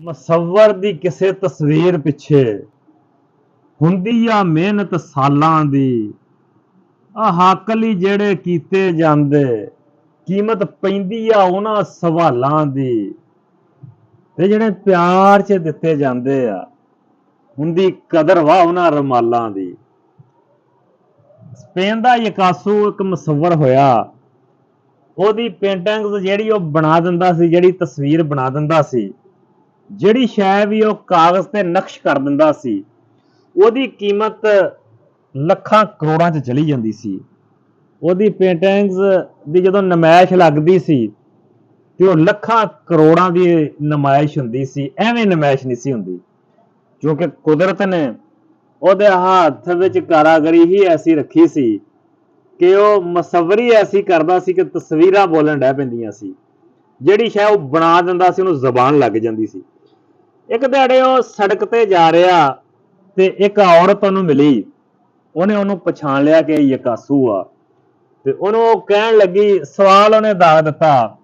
ਮੁਸੱਵਰ ਦੀ ਕਿਸੇ ਤਸਵੀਰ ਪਿੱਛੇ ਹੁੰਦੀ ਆ ਮਿਹਨਤ ਸਾਲਾਂ ਦੀ। ਆ ਹੱਕ ਲਈ ਜਿਹੜੇ ਕੀਤੇ ਜਾਂਦੇ, ਕੀਮਤ ਪੈਂਦੀ ਆ ਉਹਨਾਂ ਸਵਾਲਾਂ ਦੀ। ਤੇ ਜਿਹੜੇ ਪਿਆਰ 'ਚ ਦਿੱਤੇ ਜਾਂਦੇ ਆ, ਹੁੰਦੀ ਕਦਰ ਵਾ ਉਹਨਾਂ ਰੁਮਾਲਾਂ ਦੀ। ਸਪੇਨ ਦਾ ਯਕਾਸੂ ਇੱਕ ਮੁਸੱਵਰ ਹੋਇਆ। ਉਹਦੀ ਪੇਂਟਿੰਗਸ ਜਿਹੜੀ ਉਹ ਬਣਾ ਦਿੰਦਾ ਸੀ, ਜਿਹੜੀ ਤਸਵੀਰ ਬਣਾ ਦਿੰਦਾ ਸੀ, ਜਿਹੜੀ ਸ਼ੈ ਵੀ ਉਹ ਕਾਗਜ਼ ਤੇ ਨਕਸ਼ ਕਰ ਦਿੰਦਾ ਸੀ, ਉਹਦੀ ਕੀਮਤ ਲੱਖਾਂ ਕਰੋੜਾਂ 'ਚ ਚਲੀ ਜਾਂਦੀ ਸੀ। ਉਹਦੀ ਪੇਂਟਿੰਗਸ ਦੀ ਜਦੋਂ ਨਮਾਇਸ਼ ਲੱਗਦੀ ਸੀ ਤੇ ਉਹ ਲੱਖਾਂ ਕਰੋੜਾਂ ਦੀ ਨਮਾਇਸ਼ ਹੁੰਦੀ ਸੀ। ਐਵੇਂ ਨਮਾਇਸ਼ ਨਹੀਂ ਸੀ ਹੁੰਦੀ, ਕਿਉਂਕਿ ਕੁਦਰਤ ਨੇ ਉਹਦੇ ਹੱਥ ਵਿੱਚ ਕਾਰਾਗਰੀ ਹੀ ਐਸੀ ਰੱਖੀ ਸੀ ਕਿ ਉਹ ਮੁਸੱਵਰੀ ਐਸੀ ਕਰਦਾ ਸੀ ਕਿ ਤਸਵੀਰਾਂ ਬੋਲਣ ਡੈ ਪੈਂਦੀਆਂ ਸੀ। ਜਿਹੜੀ ਸ਼ੈ ਉਹ ਬਣਾ ਦਿੰਦਾ ਸੀ ਉਹਨੂੰ ਜ਼ਬਾਨ ਲੱਗ ਜਾਂਦੀ ਸੀ। ਇੱਕ ਦਿਹਾੜੇ ਉਹ ਸੜਕ ਤੇ ਜਾ ਰਿਹਾ ਤੇ ਇੱਕ ਔਰਤ ਉਹਨੂੰ ਮਿਲੀ। ਉਹਨੇ ਉਹਨੂੰ ਪਛਾਣ ਲਿਆ ਕਿ ਯਕਾਸੂ ਆ, ਤੇ ਉਹਨੂੰ ਉਹ ਕਹਿਣ ਲੱਗੀ, ਸਵਾਲ ਉਹਨੇ ਦਾਗ ਦਿੱਤਾ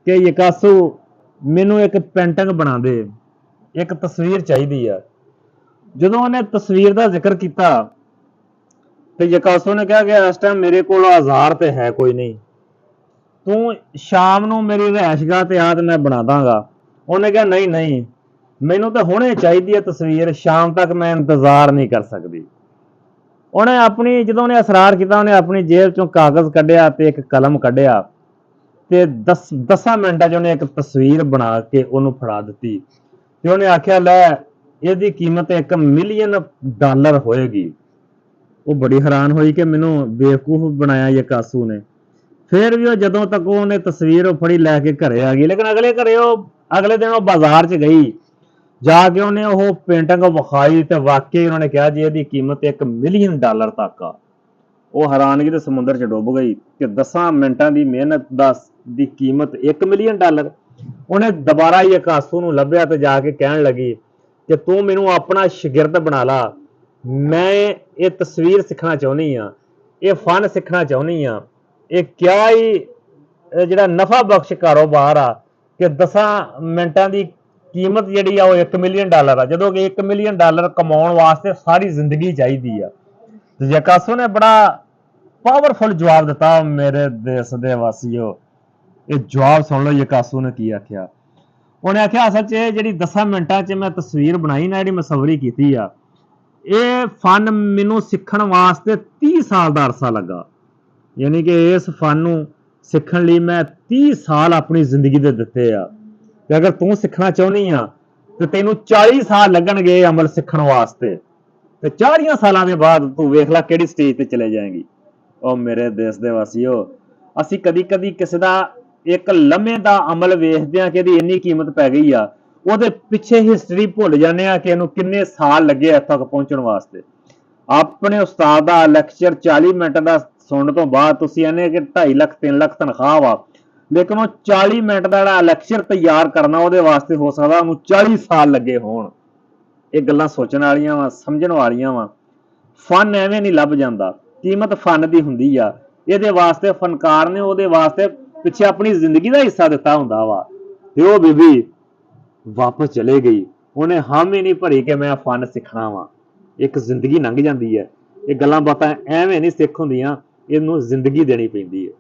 ਕਿ ਯਕਾਸੂ ਮੈਨੂੰ ਇੱਕ ਪੇਂਟਿੰਗ ਬਣਾ ਦੇ, ਇੱਕ ਤਸਵੀਰ ਚਾਹੀਦੀ ਆ। ਜਦੋਂ ਉਹਨੇ ਤਸਵੀਰ ਦਾ ਜ਼ਿਕਰ ਕੀਤਾ ਤੇ ਯਕਾਸੂ ਨੇ ਕਿਹਾ ਕਿ ਇਸ ਟਾਈਮ ਮੇਰੇ ਕੋਲ ਔਜ਼ਾਰ ਤੇ ਹੈ ਕੋਈ ਨਹੀਂ, ਤੂੰ ਸ਼ਾਮ ਨੂੰ ਮੇਰੀ ਰਿਹਾਇਸ਼ਗਾਹ ਤੇ ਆ ਤੇ ਮੈਂ ਬਣਾ ਦਾਂਗਾ। ਉਹਨੇ ਕਿਹਾ ਨਹੀਂ ਨਹੀਂ, ਮੈਨੂੰ ਤਾਂ ਹੁਣੇ ਚਾਹੀਦੀ ਹੈ ਤਸਵੀਰ, ਸ਼ਾਮ ਤੱਕ ਮੈਂ ਇੰਤਜ਼ਾਰ ਨਹੀਂ ਕਰ ਸਕਦੀ। ਜਦੋਂ ਉਹਨੇ ਅਸਰਾਰ ਕੀਤਾ, ਉਹਨੇ ਆਪਣੀ ਜੇਬ ਚੋਂ ਕਾਗਜ਼ ਕੱਢਿਆ ਤੇ ਇੱਕ ਕਲਮ ਕੱਢਿਆ ਤੇ 10 ਮਿੰਟਾਂ 'ਚ ਉਹਨੇ ਇੱਕ ਤਸਵੀਰ ਬਣਾ ਕੇ ਉਹਨੂੰ ਫੜਾ ਦਿੱਤੀ। ਤੇ ਉਹਨੇ ਆਖਿਆ, ਲੈ ਇਹਦੀ ਕੀਮਤ $1 ਮਿਲੀਅਨ ਹੋਏਗੀ। ਉਹ ਬੜੀ ਹੈਰਾਨ ਹੋਈ ਕਿ ਮੈਨੂੰ ਬੇਵਕੂਫ ਬਣਾਇਆ ਯਕਾਸੂ ਨੇ। ਫਿਰ ਵੀ ਉਹ ਜਦੋਂ ਤੱਕ ਉਹਨੇ ਤਸਵੀਰ ਫੜੀ ਲੈ ਕੇ ਘਰੇ ਆ ਗਈ, ਲੇਕਿਨ ਅਗਲੇ ਦਿਨ ਉਹ ਬਾਜ਼ਾਰ 'ਚ ਗਈ। ਜਾ ਕੇ ਉਹਨੇ ਉਹ ਪੇਂਟਿੰਗ ਵਿਖਾਈ ਤੇ ਵਾਕਈ ਉਹਨਾਂ ਨੇ ਕਿਹਾ ਜੀ ਇਹਦੀ ਕੀਮਤ $1 ਮਿਲੀਅਨ ਤੱਕ ਆ। ਉਹ ਹੈਰਾਨਗੀ ਦੇ ਸਮੁੰਦਰ 'ਚ ਡੁੱਬ ਗਈ ਕਿ 10 ਮਿੰਟਾਂ ਦੀ ਮਿਹਨਤ ਦੀ ਕੀਮਤ $1 ਮਿਲੀਅਨ। ਉਹਨੇ ਦੁਬਾਰਾ ਯਕਾਸੂ ਨੂੰ ਲੱਭਿਆ ਤੇ ਜਾ ਕੇ ਕਹਿਣ ਲੱਗੀ ਕਿ ਤੂੰ ਮੈਨੂੰ ਆਪਣਾ ਸ਼ਾਗਿਰਦ ਬਣਾ ਲਾ, ਮੈਂ ਇਹ ਤਸਵੀਰ ਸਿੱਖਣਾ ਚਾਹੁੰਦੀ ਆ, ਇਹ ਫਨ ਸਿੱਖਣਾ ਚਾਹੁੰਦੀ ਆ। ਇਹ ਕਿਆ ਹੀ ਜਿਹੜਾ ਨਫਾ ਬਖਸ਼ ਕਾਰੋਬਾਰ ਆ ਕਿ 10 ਮਿੰਟਾਂ ਦੀ ਕੀਮਤ ਜਿਹੜੀ ਆ ਉਹ $1 ਮਿਲੀਅਨ ਆ, ਜਦੋਂ ਕਿ $1 ਮਿਲੀਅਨ ਕਮਾਉਣ ਵਾਸਤੇ ਸਾਰੀ ਜ਼ਿੰਦਗੀ ਚਾਹੀਦੀ ਆ। ਤੇ ਯਕਾਸੂ ਨੇ ਬੜਾ ਪਾਵਰਫੁਲ ਜਵਾਬ ਦਿੱਤਾ। ਮੇਰੇ ਦੇਸ਼ ਦੇ ਵਾਸੀਓ, ਇਹ ਜਵਾਬ ਸੁਣ ਲਓ ਯਕਾਸੂ ਨੇ ਕੀ ਆਖਿਆ। ਉਹਨੇ ਆਖਿਆ, ਅਸਲ 'ਚ ਜਿਹੜੀ 10 ਮਿੰਟਾਂ 'ਚ ਮੈਂ ਤਸਵੀਰ ਬਣਾਈ ਨਾ, ਜਿਹੜੀ ਮੁਸੱਵਰੀ ਕੀਤੀ ਆ, ਇਹ ਫਨ ਮੈਨੂੰ ਸਿੱਖਣ ਵਾਸਤੇ 30 ਸਾਲ ਦਾ ਅਰਸਾ ਲੱਗਾ। ਯਾਨੀ ਕਿ ਇਸ ਫਨ ਨੂੰ ਸਿੱਖਣ ਲਈ ਮੈਂ 30 ਸਾਲ ਆਪਣੀ ਜ਼ਿੰਦਗੀ ਦੇ ਦਿੱਤੇ ਆ। ਤੇ ਅਗਰ ਤੂੰ ਸਿੱਖਣਾ ਚਾਹੁੰਦੀ ਆ ਤੇ ਤੈਨੂੰ 40 ਸਾਲ ਲੱਗਣਗੇ ਅਮਲ ਸਿੱਖਣ ਵਾਸਤੇ, ਤੇ 40 ਸਾਲਾਂ ਦੇ ਬਾਅਦ ਤੂੰ ਵੇਖ ਲੈ ਕਿਹੜੀ ਸਟੇਜ ਤੇ ਚਲੇ ਜਾਏਂਗੀ। ਉਹ ਮੇਰੇ ਦੇਸ਼ ਦੇ ਵਾਸੀਓ, ਅਸੀਂ ਕਦੀ ਕਦੀ ਕਿਸੇ ਦਾ ਇੱਕ ਲੰਮੇ ਦਾ ਅਮਲ ਵੇਖਦੇ ਆ ਕਿ ਇਹਦੀ ਇੰਨੀ ਕੀਮਤ ਪੈ ਗਈ ਆ, ਉਹਦੇ ਪਿੱਛੇ ਹਿਸਟਰੀ ਭੁੱਲ ਜਾਂਦੇ ਆ ਕਿ ਇਹਨੂੰ ਕਿੰਨੇ ਸਾਲ ਲੱਗੇ ਇੱਥੇ ਤੱਕ ਪਹੁੰਚਣ ਵਾਸਤੇ। ਆਪਣੇ ਉਸਤਾਦ ਦਾ ਲੈਕਚਰ 40 ਮਿੰਟ ਦਾ ਸੁਣਨ ਤੋਂ ਬਾਅਦ ਤੁਸੀਂ ਇਹਨੇ ਕਿ 2.5 ਲੱਖ 3 ਲੱਖ ਤਨਖਾਹ ਵਾ, ਲੇਕਿਨ ਉਹ 40 ਮਿੰਟ ਦਾ ਜਿਹੜਾ ਲੈਕਚਰ ਤਿਆਰ ਕਰਨਾ ਉਹਦੇ ਵਾਸਤੇ ਹੋ ਸਕਦਾ ਉਹਨੂੰ 40 ਸਾਲ ਲੱਗੇ ਹੋਣ। ਇਹ ਗੱਲਾਂ ਸੋਚਣ ਵਾਲੀਆਂ ਵਾ, ਸਮਝਣ ਵਾਲੀਆਂ ਵਾ। ਫਨ ਐਵੇਂ ਨਹੀਂ ਲੱਭ ਜਾਂਦਾ, ਕੀਮਤ ਫਨ ਦੀ ਹੁੰਦੀ ਆ। ਇਹਦੇ ਵਾਸਤੇ ਫਨਕਾਰ ਨੇ ਉਹਦੇ ਵਾਸਤੇ ਪਿੱਛੇ ਆਪਣੀ ਜ਼ਿੰਦਗੀ ਦਾ ਹਿੱਸਾ ਦਿੱਤਾ ਹੁੰਦਾ ਵਾ। ਤੇ ਉਹ ਬੀਬੀ ਵਾਪਸ ਚਲੇ ਗਈ, ਉਹਨੇ ਹਾਮੀ ਨਹੀਂ ਭਰੀ ਕਿ ਮੈਂ ਫਨ ਸਿੱਖਣਾ ਵਾ। ਇੱਕ ਜ਼ਿੰਦਗੀ ਲੰਘ ਜਾਂਦੀ ਹੈ। ਇਹ ਗੱਲਾਂ ਬਾਤਾਂ ਐਵੇਂ ਨਹੀਂ ਸਿੱਖ ਹੁੰਦੀਆਂ, ਇਹਨੂੰ ਜ਼ਿੰਦਗੀ ਦੇਣੀ ਪੈਂਦੀ ਹੈ।